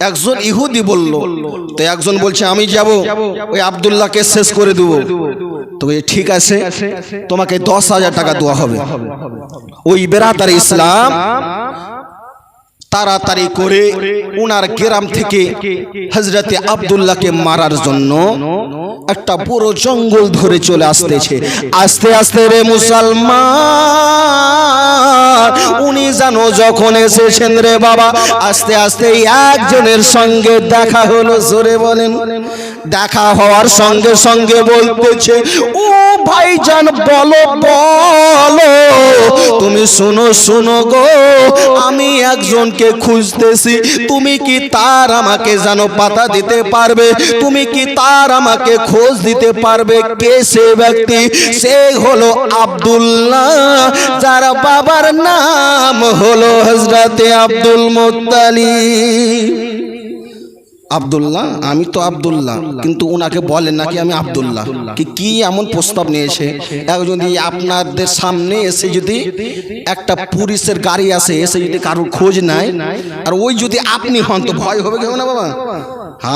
একজন ইহুদি বলল, তো একজন বলছে আমি যাব ওই আব্দুল্লাহকে শেষ করে দেব। তো ঠিক আছে, তোমাকে 10,000 টাকা দেওয়া হবে। ওই বেরাদার ইসলাম তাড়াতাড়ি করে উনার গ্রাম থেকে হযরতে আব্দুল্লাহকে মারার জন্য একটা বড় জঙ্গল ধরে চলে আসতেছে। আস্তে আস্তে রে মুসলমান, উনি জানো যখন এসেছেন রে বাবা, আস্তে আস্তে একজনের সঙ্গে দেখা হলো। জোরে বলেন। দেখা হওয়ার সঙ্গে সঙ্গে বলতেছে, ও ভাইজান বলো বলো, তুমি শোনো শোনো গো, আমি একজনকে খুঁজতেছি, তুমি কি তার আমাকে জানো পাতা দিতে পারবে? তুমি কি তার আমাকে খোঁজ দিতে পারবে? কে সে ব্যক্তি? সে হলো আব্দুল্লাহ, যার বাবার নাম হলো হযরতে আব্দুল মুত্তালিব। আব্দুল্লাহ, আমি তো আব্দুল্লাহ, কিন্তু উনাকে বলেন নাকি আমি আব্দুল্লাহ। কি এমন প্রস্তাব নিয়েছে? যদি আপনাদের সামনে এসে যদি একটা পুলিশের গাড়ি আসে, এসে যদি কারোর খোঁজ নাই, আর ওই যদি আপনি হন, তো ভয় হবে কেউ না বাবা?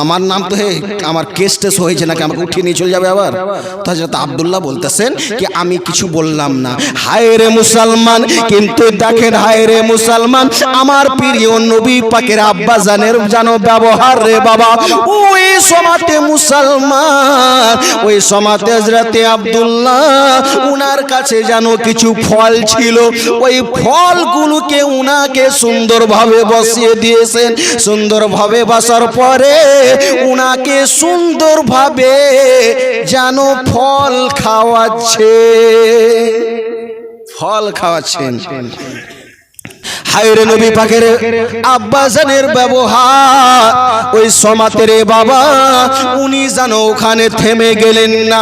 আমার নাম তো আমার কেস টেস হয়েছে নাকি, আমাকে উঠিয়ে নিয়ে চলে যাবে আবার? তো হযরত আব্দুল্লাহ বলতেছেন কি আমি কিছু বললাম না। হায় রে মুসলমান, কিন্তু দেখেন হায় রে মুসলমান, আমার প্রিয় নবী পাকের আব্বা জানের জানো ব্যবহার রে বাবা। ওই সমাতে মুসলমান, ওই সমাতে হযরতে আব্দুল্লাহ উনার কাছে জানো কিছু ফল ছিল, ওই ফলগুলোকে উনাকে সুন্দরভাবে বসিয়ে দিয়েছেন। সুন্দরভাবে বসার পরে উনাকে সুন্দরভাবে যেন ফল খাওয়াচ্ছে, ফল খাওয়াচ্ছেন। হায়রে নবী পাকের আব্বা জানের ব্যবহার ওই সমাতের বাবা, উনি যেন ওখানে থেমে গেলেন না,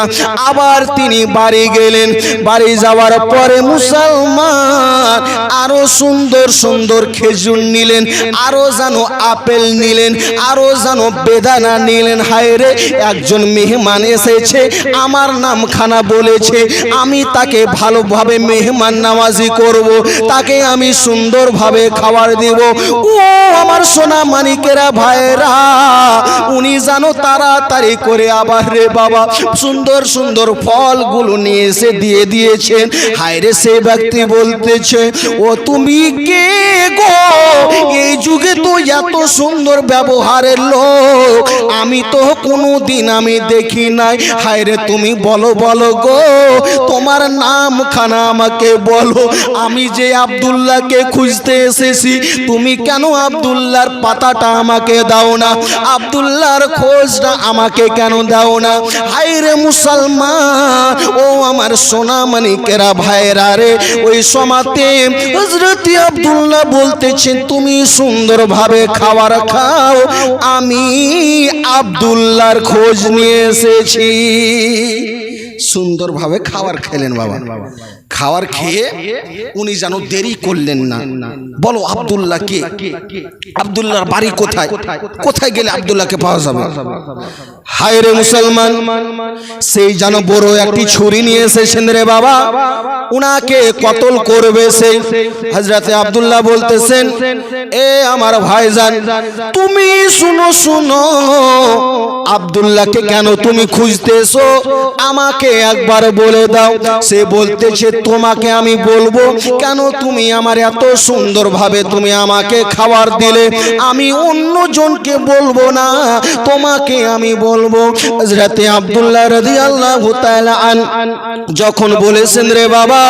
আবার তিনি বাড়ি গেলেন। বাড়ি যাওয়ার পরে মুসলমান আরো সুন্দর সুন্দর খেজুর নিলেন, আরো যেন আপেল নিলেন, আরো যেন বেদানা নিলেন। হায়রে একজন মেহমান এসেছে, আমার নাম খানা বলেছে, আমি তাকে ভালোভাবে মেহমান নামাজি করব, তাকে আমি সুন্দর ভাবে খাবার দিব। ও আমার সোনা মানিকেরা ভাইরা, উনি জানো তাড়াতাড়ি করে আবার রে বাবা সুন্দর সুন্দর ফলগুলো নিয়ে এসে দিয়ে দিয়েছেন। হায়রে সে ব্যক্তি বলতেছে, ও তুমি কে গো? এই যুগে তো এত সুন্দর ব্যবহারের লোক আমি তো কোনোদিন আমি দেখি নাই। হায়রে তুমি বলো বলো গো, তোমার নাম খানা আমাকে বলো, আমি যে আব্দুল্লাহকে খুঁজতে এসেছি, তুমি কেন আব্দুল্লাহর পাতাটা আমাকে দাও না? আব্দুল্লাহর খোঁজটা আমাকে কেন দাও না? হায়রে মুসলমান, ও আমার সোনা মানিকেরা ভাইরা রে, ওই সমাতে হযরতে আব্দুল্লাহ বলতেছেন, তুমি সুন্দরভাবে খাবার খাও, আমি আব্দুল্লাহর খোঁজ নিয়ে এসেছি। সুন্দরভাবে খাবার খেলেন বাবা। খাবার খেয়ে উনি যেন দেরি করলেন না। বলো আব্দুল্লাহ কে? আব্দুল্লাহর বাড়ি কোথায়? কোথায় গেলে আব্দুল্লাহকে পাওয়া যাবে? হায় রে মুসলমান, সেই যেন বড় একটি ছুরি নিয়ে এসেছেন রে বাবা, উনাকে কতল করবে। সেই হযরতে আব্দুল্লাহ বলতেছেন, এ আমার ভাইজান, তুমি শুনো শুনো, আব্দুল্লাহকে কেন তুমি খুঁজতেছো আমাকে একবার বলে দাও। সে বলতেছে, তোমাকে আমি বলবো কেন? তুমি আমার এত সুন্দরভাবে তুমি আমাকে খাবার দিলে, আমি অন্য জনকে বলবো না, তোমাকে আমি বলবো। হযরতে আব্দুল্লাহ রাদিয়াল্লাহু তাআলা আন যখন বলেছেন রে বাবা,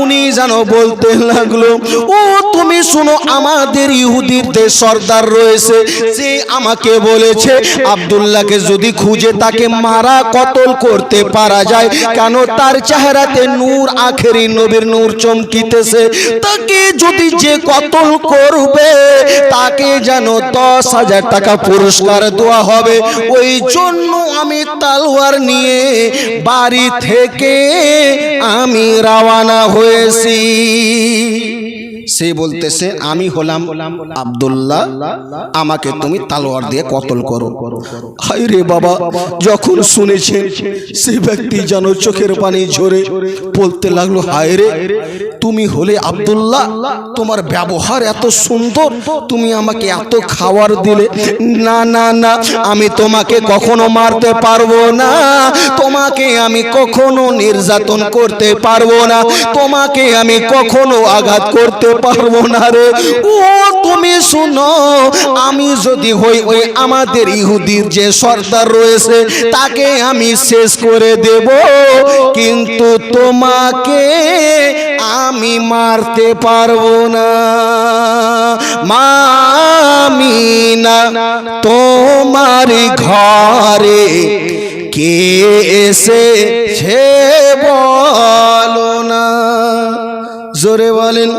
উনি যেন বলতে লাগলো, ও তুমি শুনো, আমাদের ইহুদিদের সর্দার রয়েছে, যে আমাকে বলেছে আব্দুল্লাহকে যদি খুঁজে তাকে মারা কতল করতে পারা যায়। কেন? তার চেহারাতে নূর, আখেরি নবীর নূর চমকিতেছে, তাকে যদি যে কতল করবে তাকে যেন 10,000 টাকা পুরস্কার দেওয়া হবে। ওই জন্য আমি তলোয়ার নিয়ে বাড়ি থেকে আমি রওনা হয়েছি। সে বলতেছে আমি হলাম আব্দুল্লাহ, আমাকে তুমি তলোয়ার দিয়ে কতল করো। হায় রে বাবা, যখন শুনেছে সে ব্যক্তি যেন চোখের পানি ঝরে বলতে লাগলো, হায় রে, তুমি হলে আব্দুল্লাহ, তোমার ব্যবহার এত সুন্দর, তুমি আমাকে এত খাবার দিলে, না না না, আমি তোমাকে কখনো মারতে পারবো না, তোমাকে আমি কখনো নির্যাতন করতে পারবো না, তোমাকে আমি কখনো আঘাত করতে পারবো না রে। ও তুমি শুনো, আমি যদি হই ওই আমাদের ইহুদির যে সর্দার রয়েছে তাকে আমি শেষ করে দেব, কিন্তু তোমাকে আমি মারতে পারবো না। মামিনা তোমার ঘরে কে এসেছে বলো না, জোরে বলেন।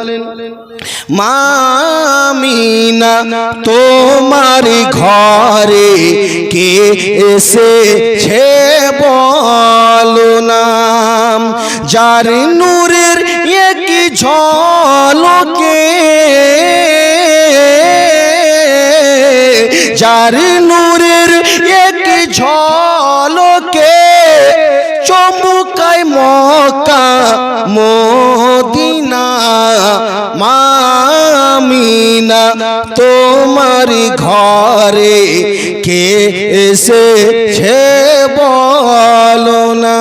মামিনা তোমার ঘরে কে এসেছে বলো না, যার নূরের এক ঝলকে, যার নূরের এক ঝলকে চমকায় মক্কা মদিনা। মামিনা তোমার ঘরে কে এসেছে বলো না।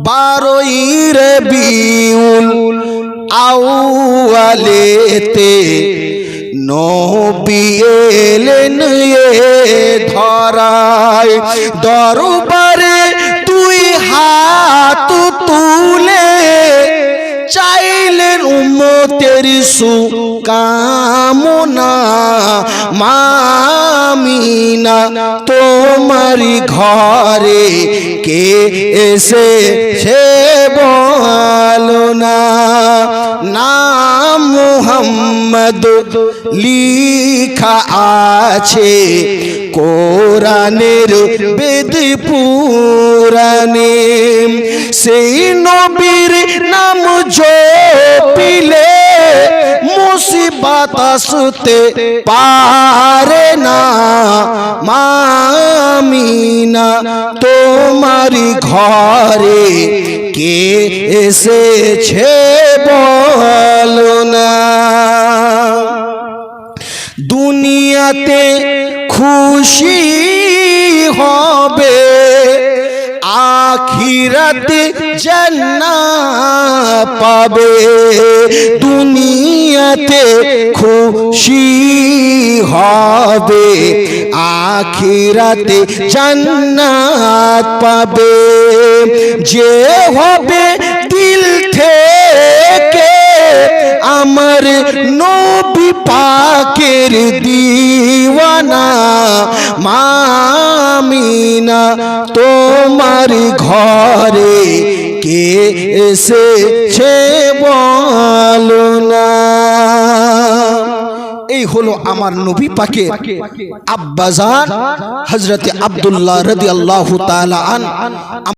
12 রবিউল আউয়ালেতে নবী এলেন ধরায়, দরবারে দুই হাত তুলে চাইলেন উম্মতের সুকামনা। মামিনা তোমার ঘরে কে এসেছে বলো না। নাম মুহাম্মদ লিখা আছে কোরআনের বেদ পুরাণে, সেই নবীর নাম জপিলে মুসিবত আসতে পারে না। মামিনা তোমার ঘরে কে এসেছে বলো না। দুনিয়াতে খুশি হবে, আখিরাতে জান্নাত পাবে। দুনিয়াতে খুশি হবে, আখিরাতে জান্নাত পাবে। যে হবে দিল থেকে আমার নবী পাকের দিওয়ানা। মামিনা তোমার ঘরে কে এসেছে বলো না। এই হলো আমার নবী পাকের আব্বাজান হযরতে আব্দুল্লাহ রাদিয়াল্লাহু তাআলা আন।